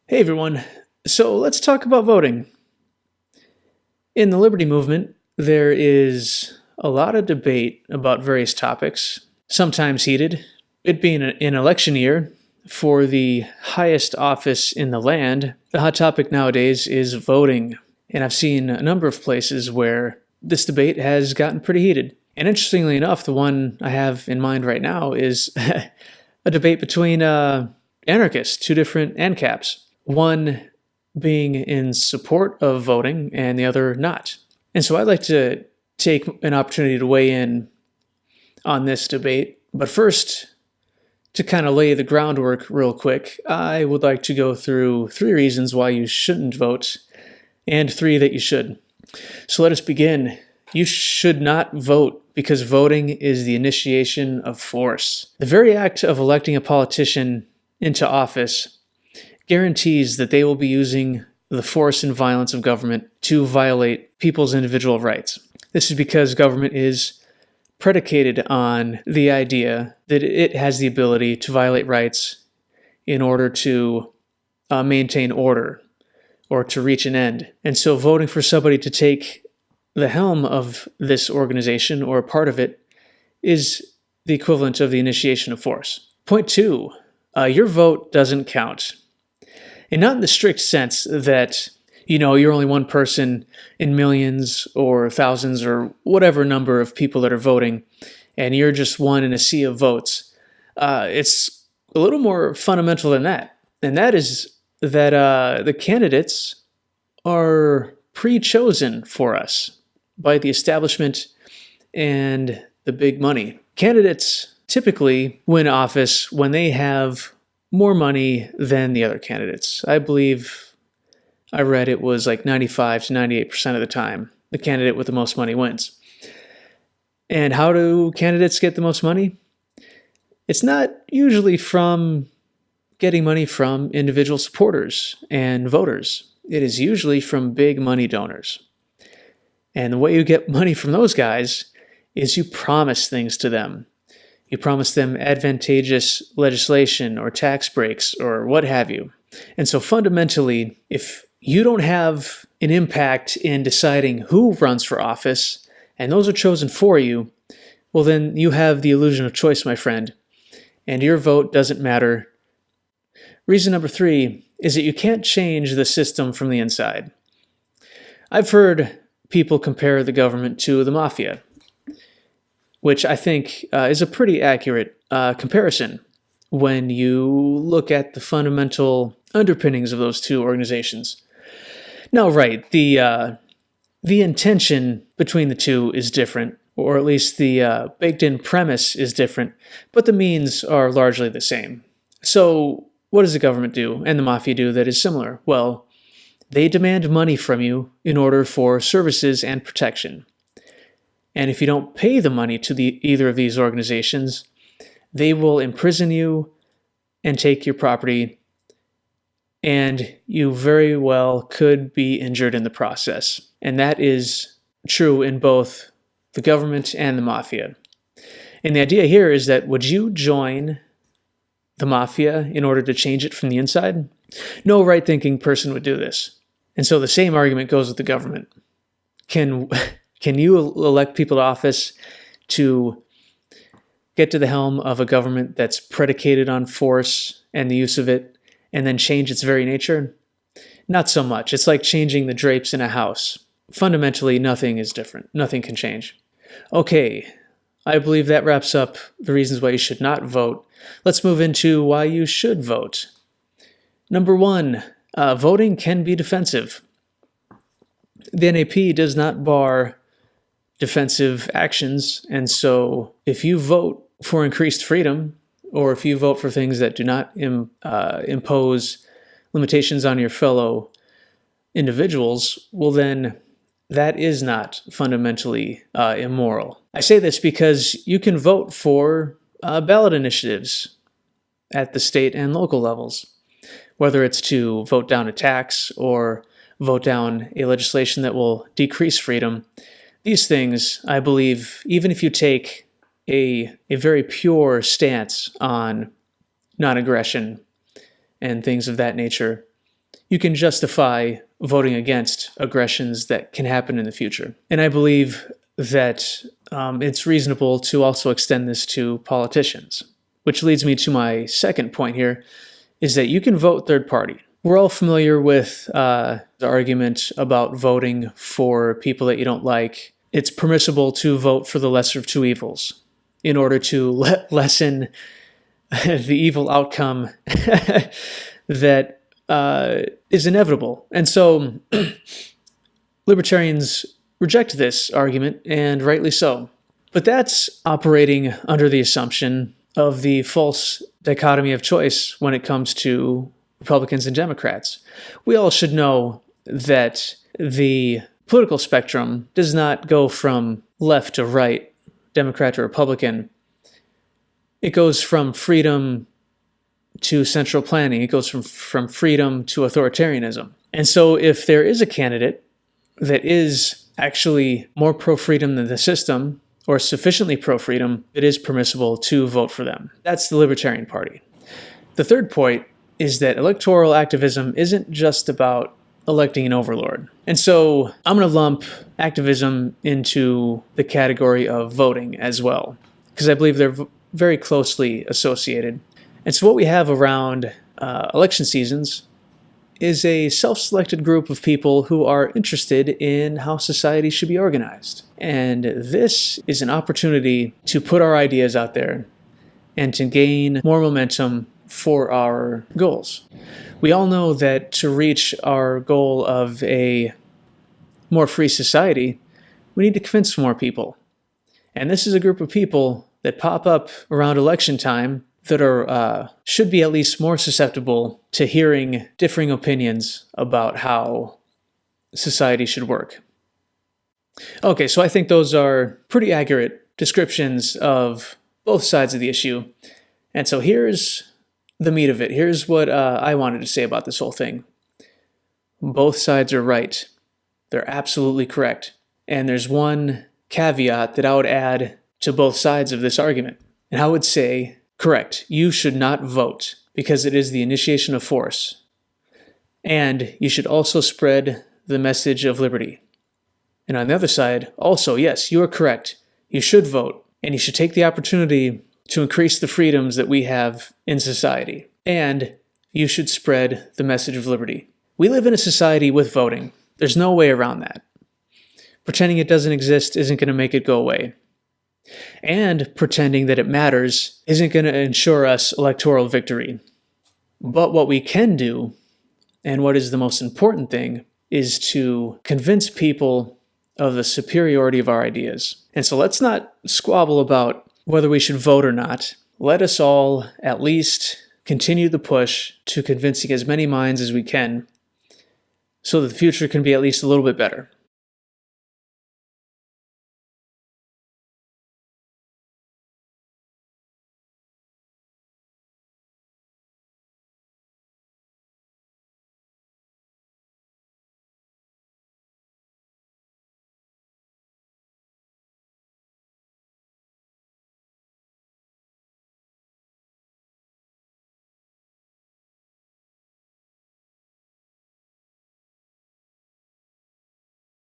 Hey everyone. So let's talk about voting. In the liberty movement, there is a lot of debate about various topics, sometimes heated. It being an election year for the highest office in the land, the hot topic nowadays is voting. And I've seen a number of places where this debate has gotten pretty heated. And interestingly enough, the one I have in mind right now is a debate between anarchists, two different ANCAPs. One being in support of voting and the other not. And so I'd like to take an opportunity to weigh in on this debate. But first, to kind of lay the groundwork real quick, I would like to go through 3 reasons why you shouldn't vote and 3 that you should. So let us begin. You should not vote because voting is the initiation of force. The very act of electing a politician into office guarantees that they will be using the force and violence of government to violate people's individual rights. This is because government is predicated on the idea that it has the ability to violate rights in order to maintain order or to reach an end. And so voting for somebody to take the helm of this organization or a part of it is the equivalent of the initiation of force. Point 2, your vote doesn't count. And not in the strict sense that, you're only one person in millions or thousands or whatever number of people that are voting, and you're just one in a sea of votes. It's a little more fundamental than that. And that is that the candidates are pre-chosen for us by the establishment and the big money. Candidates typically win office when they have more money than the other candidates. I believe I read it was like 95 to 98% of the time, the candidate with the most money wins. And how do candidates get the most money? It's not usually from getting money from individual supporters and voters. It is usually from big money donors. And the way you get money from those guys is you promise things to them. You promise them advantageous legislation or tax breaks or what have you. And so fundamentally, if you don't have an impact in deciding who runs for office, and those are chosen for you, well then you have the illusion of choice, my friend, and your vote doesn't matter. Reason number 3 is that you can't change the system from the inside. I've heard people compare the government to the mafia, which I think is a pretty accurate comparison when you look at the fundamental underpinnings of those two organizations. Now, right, the intention between the two is different, or at least the baked-in premise is different, but the means are largely the same. So what does the government do and the mafia do that is similar? Well, they demand money from you in order for services and protection. And if you don't pay the money to either of these organizations, they will imprison you and take your property, and you very well could be injured in the process. And that is true in both the government and the mafia. And the idea here is that would you join the mafia in order to change it from the inside? No right-thinking person would do this. And so the same argument goes with the government. Can you elect people to office to get to the helm of a government that's predicated on force and the use of it, and then change its very nature? Not so much. It's like changing the drapes in a house. Fundamentally, nothing is different. Nothing can change. Okay, I believe that wraps up the reasons why you should not vote. Let's move into why you should vote. Number 1, voting can be defensive. The NAP does not bar defensive actions, and so if you vote for increased freedom, or if you vote for things that do not impose limitations on your fellow individuals, well then that is not fundamentally immoral. I say this because you can vote for ballot initiatives at the state and local levels, whether it's to vote down a tax or vote down a legislation that will decrease freedom. These things, I believe, even if you take a very pure stance on non-aggression and things of that nature, you can justify voting against aggressions that can happen in the future. And I believe that it's reasonable to also extend this to politicians, which leads me to my second point here, is that you can vote third party. We're all familiar with the argument about voting for people that you don't like. It's permissible to vote for the lesser of two evils in order to lessen the evil outcome that is inevitable. And so libertarians reject this argument, and rightly so. But that's operating under the assumption of the false dichotomy of choice when it comes to Republicans and Democrats. We all should know that the political spectrum does not go from left to right, Democrat to Republican. It goes from freedom to central planning. It goes from freedom to authoritarianism. And so if there is a candidate that is actually more pro-freedom than the system, or sufficiently pro-freedom, it is permissible to vote for them. That's the Libertarian Party. The third point is that electoral activism isn't just about electing an overlord. And so I'm going to lump activism into the category of voting as well, because I believe they're very closely associated. And so what we have around election seasons is a self-selected group of people who are interested in how society should be organized. And this is an opportunity to put our ideas out there and to gain more momentum for our goals. We all know that to reach our goal of a more free society, we need to convince more people. And this is a group of people that pop up around election time that are should be at least more susceptible to hearing differing opinions about how society should work. Okay, so I think those are pretty accurate descriptions of both sides of the issue. And so here's the meat of it. Here's what I wanted to say about this whole thing. Both sides are right. They're absolutely correct. And there's one caveat that I would add to both sides of this argument. And I would say, correct, you should not vote because it is the initiation of force. And you should also spread the message of liberty. And on the other side, also, yes, you are correct. You should vote, and you should take the opportunity to increase the freedoms that we have in society. And you should spread the message of liberty. We live in a society with voting. There's no way around that. Pretending it doesn't exist isn't going to make it go away. And pretending that it matters isn't going to ensure us electoral victory. But what we can do, and what is the most important thing, is to convince people of the superiority of our ideas. And so let's not squabble about whether we should vote or not. Let us all at least continue the push to convincing as many minds as we can so that the future can be at least a little bit better.